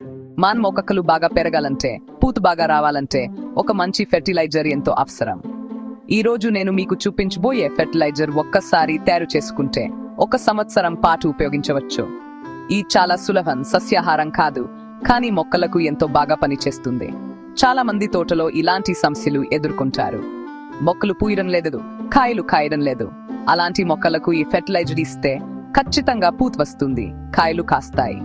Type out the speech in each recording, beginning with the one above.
మన మొక్కలు బాగా పెరగాలంటే, పూత బాగా రావాలంటే ఒక మంచి ఫెర్టిలైజర్ ఎంతో అవసరం. ఈ రోజు నేను మీకు చూపించబోయే ఫెర్టిలైజర్ ఒక్కసారి తయారు చేసుకుంటే 1 సంవత్సరం పాటు ఉపయోగించవచ్చు. ఈ చాలా సులభం, సస్యాహారం కాదు, కానీ మొక్కలకు ఎంతో బాగా పనిచేస్తుంది. చాలా మంది తోటలో ఇలాంటి సమస్యలు ఎదుర్కొంటారు. మొక్కలు పూయడం లేదు, కాయలు కాయడం లేదు. అలాంటి మొక్కలకు ఈ ఫెర్టిలైజర్ ఇస్తే ఖచ్చితంగా పూత వస్తుంది, కాయలు కాస్తాయి.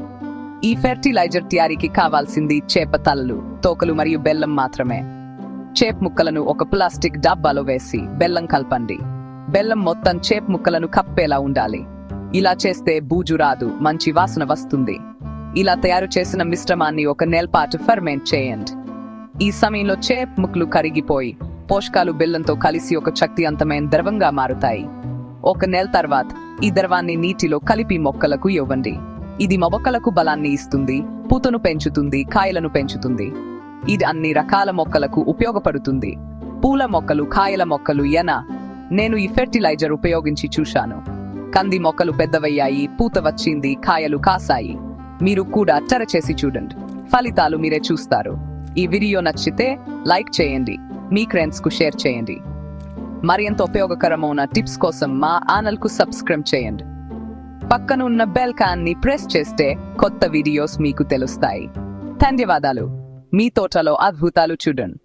ఈ ఫెర్టిలైజర్ తయారీకి కావాల్సింది చేప తలలు, తోకలు మరియు బెల్లం మాత్రమే. చేప ముక్కలను ఒక ప్లాస్టిక్ డబ్బాలో వేసి బెల్లం కలపండి. బెల్లం మొత్తం చేప ముక్కలను కప్పేలా ఉండాలి. ఇలా చేస్తే బూజు రాదు, మంచి వాసన వస్తుంది. ఇలా తయారు చేసిన మిశ్రమాన్ని 1 నెల పాటు ఫర్మెంట్ చేయండి. ఈ సమయంలో చేప ముక్కలు కరిగిపోయి పోషకాలు బెల్లంతో కలిసి ఒక శక్తివంతమైన ద్రవంగా మారుతాయి. 1 నెల తర్వాత ఈ ద్రవాన్ని నీటిలో కలిపి మొక్కలకు ఇవ్వండి. ఇది మొక్కలకు బలాన్ని ఇస్తుంది, పూతను పెంచుతుంది, కాయలను పెంచుతుంది. ఇది అన్ని రకాల మొక్కలకు ఉపయోగపడుతుంది. పూల మొక్కలు, కాయల మొక్కలు నేను ఈ ఫెర్టిలైజర్ ఉపయోగించి చూశాను. కంది మొక్కలు పెద్దవయ్యాయి, పూత వచ్చింది, కాయలు కాసాయి. మీరు కూడా ట్రై చేసి చూడండి, ఫలితాలు మీరే చూస్తారు. ఈ వీడియో నచ్చితే లైక్ చేయండి, మీ ఫ్రెండ్స్ కు షేర్ చేయండి. మరింత ఉపయోగకరమైన టిప్స్ కోసం మా ఛానల్ కు సబ్స్క్రైబ్ చేయండి. పక్కన ఉన్న బెల్ కాన్ని ప్రెస్ చేస్తే కొత్త వీడియోస్ మీకు తెలుస్తాయి. ధన్యవాదాలు. మీ తోటలో అద్భుతాలు చూడండి.